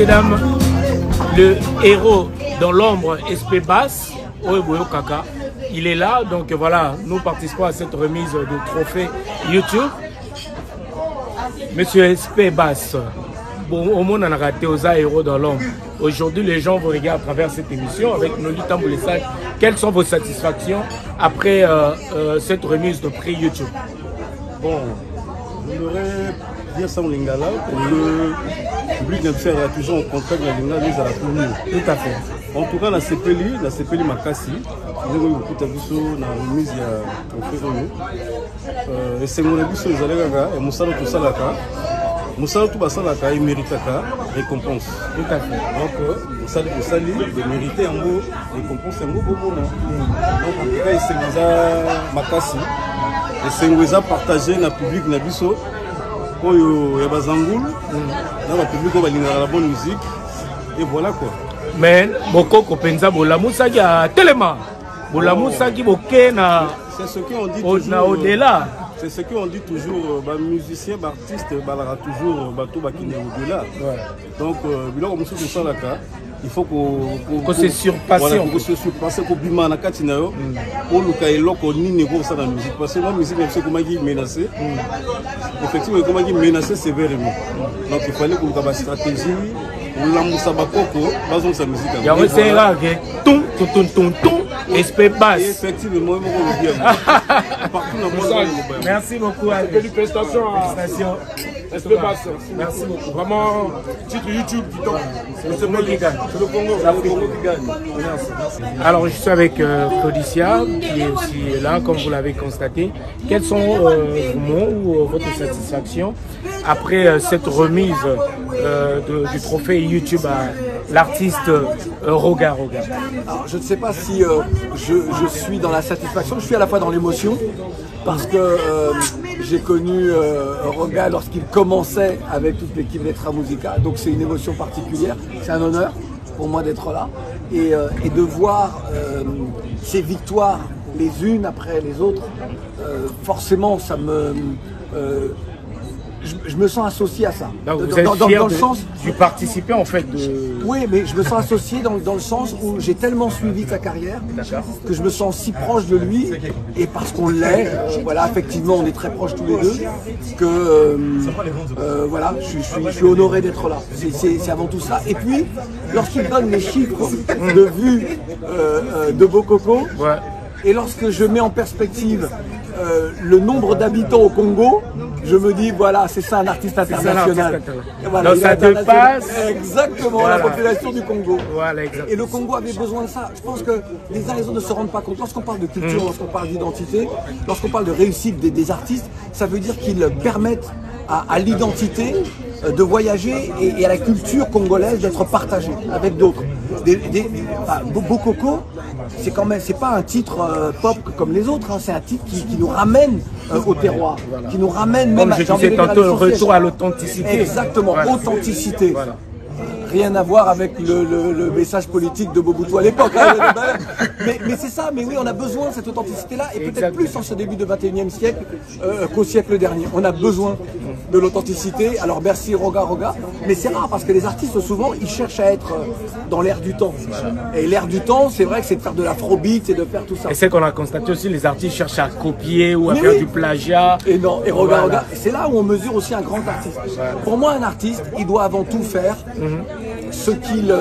messieurs, dames, le héros dans l'ombre, SP Bass, Oeboyo Kaka, il est là. Donc voilà, nous participons à cette remise de trophée YouTube. Monsieur SP Bass, bon, au monde on a raté aux héros dans l'ombre. Aujourd'hui, les gens vous regardent à travers cette émission avec Noli Tamboulessage. Quelles sont vos satisfactions après cette remise de prix YouTube? Bon, je voudrais dire ça au Lingala, pour le public d'Amsterdam est toujours en contact avec le Lingala, à la commune. Tout à fait. En tout cas, la CPLI Makassi, nous avons beaucoup de choses dans la remise de trophée. Et c'est mon avis sur les Alégaga, et Moussalo tout ça là. Moussalo tout ça là, il mérite la récompense. Tout à fait. Donc, Moussalo de mériter un mot récompense, un mot beau. Donc, en tout cas, c'est Moussa Makassi. Et c'est Moussa partagé dans le public Nabiso. Il y a Bazangoul, dans le public, on va la bonne musique. Et voilà quoi. Mais beaucoup de Bolamoussa qui a tellement Bolamoussa qui na. C'est ce qu'on dit toujours. Au-delà. C'est ce qu'on dit toujours. Musicien, artiste, toujours au-delà. Donc, il faut qu'on se surpasse. Qu'on se surpasse, qu'on bima na katinayo. Pour le cas eloko ni négo ça dans la musique. Parce que la musique même c'est comment qui menacé. Effectivement, comment qui menacé sévèrement. Donc il fallait qu'on ait une stratégie. On l'a moussa bakoko, basons sa musique. Il y a un serra qui ton SP Bass. Effectivement, partout dans le monde. Merci beaucoup. Félicitations. SP Bass. Merci beaucoup. Vraiment, titre YouTube qui tombe. C'est le Congo qui gagne. C'est le Congo qui gagne. Merci. Alors, je suis avec Claudicia, qui est aussi là, comme vous l'avez constaté. Quels sont vos mots ou votre satisfaction après cette remise du trophée YouTube à l'artiste Roga? Alors, je ne sais pas si je suis dans la satisfaction, je suis à la fois dans l'émotion, parce que j'ai connu Roga lorsqu'il commençait avec toute l'équipe d'Etra Musica, donc c'est une émotion particulière, c'est un honneur pour moi d'être là, et de voir ces victoires les unes après les autres, forcément ça me... je me sens associé à ça. Donc vous êtes fier dans le sens du participer en fait de... Oui, mais je me sens associé dans le sens où j'ai tellement suivi sa carrière que je me sens si proche de lui, et parce qu'on l'est, voilà, effectivement on est très proches tous les deux, que voilà, je suis honoré d'être là. C'est avant tout ça. Et puis, lorsqu'il donne les chiffres de vues de Bokoko, et lorsque je mets en perspective le nombre d'habitants au Congo, je me dis, voilà, c'est ça un artiste international. Voilà, donc ça dépasse exactement la population du Congo. Voilà, exactement. Et le Congo avait besoin de ça. Je pense que les uns et les autres ne se rendent pas compte. Lorsqu'on parle de culture, lorsqu'on parle d'identité, lorsqu'on parle de réussite des artistes, ça veut dire qu'ils permettent à l'identité de voyager et à la culture congolaise d'être partagée avec d'autres. Bokoko, c'est quand même, c'est pas un titre pop comme les autres, hein, c'est un titre qui nous ramène au terroir, qui nous ramène même à... Comme je disais tantôt, le retour à l'authenticité. Exactement, authenticité. Voilà. Rien à voir avec le message politique de Mobutu à l'époque. Hein, mais c'est ça, mais oui, on a besoin de cette authenticité-là, et peut-être plus en ce début de 21e siècle qu'au siècle dernier. On a besoin de l'authenticité. Alors merci Roga, mais c'est rare parce que les artistes, souvent, ils cherchent à être dans l'air du temps. Et l'air du temps, c'est vrai que c'est de faire de l'afrobeat, c'est de faire tout ça. Et c'est qu'on a constaté aussi, les artistes cherchent à copier ou à faire du plagiat. Et non, et Roga, c'est là où on mesure aussi un grand artiste. Pour moi, un artiste, il doit avant tout faire ce qu'il...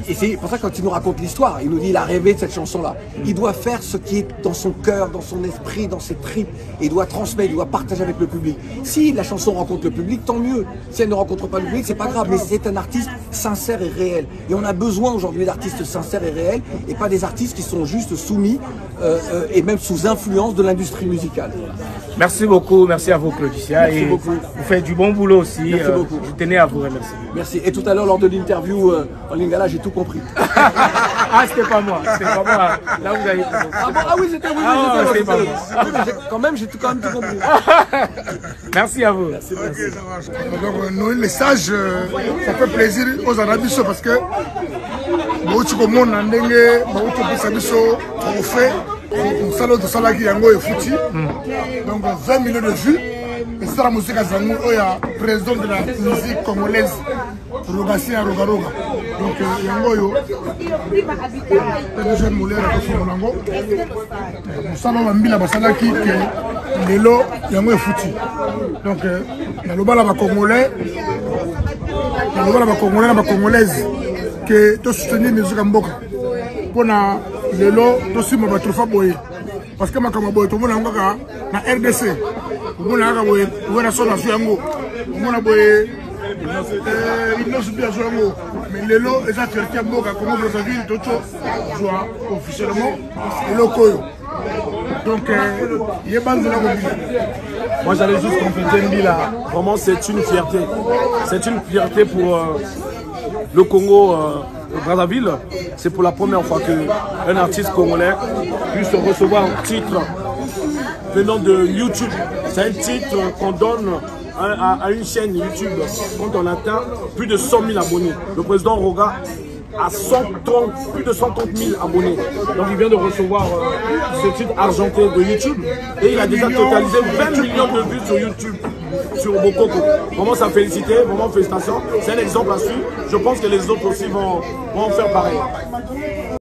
et c'est pour ça que quand il nous raconte l'histoire, il nous dit il a rêvé de cette chanson-là. Il doit faire ce qui est dans son cœur, dans son esprit, dans ses tripes. Et il doit transmettre, il doit partager avec le public. Si la chanson rencontre le public, tant mieux. Si elle ne rencontre pas le public, c'est pas grave. Mais c'est un artiste sincère et réel. Et on a besoin aujourd'hui d'artistes sincères et réels, et pas des artistes qui sont juste soumis et même sous influence de l'industrie musicale. Merci beaucoup, merci à vous Claudicia. Merci beaucoup. Vous faites du bon boulot aussi. Merci beaucoup. Je tenais à vous remercier. Merci. Et tout à l'heure, lors de l'interview en Lingala, j'ai tout compris. Ah, c'était pas moi. C'était pas moi. Là, vous avez... Ah oui, c'était vous. c'était pas moi. Oui, mais quand même tout compris. Merci à vous. Merci. Donc, nous, les sages, ça fait plaisir aux Arabes parce que nous, donc 20 millions de vues. Et c'est la musique à Zangour, il y a président de la musique congolaise. Rogasi à Rogaroga. Donc, Yangoyo, PDG Moulé, la personne Lango. Nous savons que Mbila Basalaki, que l'élo, Yango est foutu. Donc, la loba la Congolais, la loba la Congolais, la Congolaise, que tu soutenir les Gamboka. Pour l'élo, tu suis ma trophée boye. Parce que ma Kamaboy, tout le monde a un RDC. Tout le monde a un son à Yango. Tout le monde a boye. Il ne se bien jouer mais les lots, les affaires qui ont comment vous avez vu, d'autres choses, soit officiellement, et le coyo. Donc, il y a pas de la mobile. Moi, j'allais juste compléter Mbila. Vraiment, c'est une fierté. C'est une fierté pour le Congo, Brazzaville. C'est pour la première fois qu'un artiste congolais puisse recevoir un titre venant de YouTube. C'est un titre qu'on donne à une chaîne YouTube quand on atteint plus de 100 000 abonnés. Le président Roga a plus de 130 000 abonnés. Donc il vient de recevoir ce titre argenté de YouTube et il a déjà totalisé 20 millions de vues sur YouTube, sur Bokoko. Vraiment ça félicité, vraiment félicitations. C'est un exemple à suivre. Je pense que les autres aussi vont en faire pareil.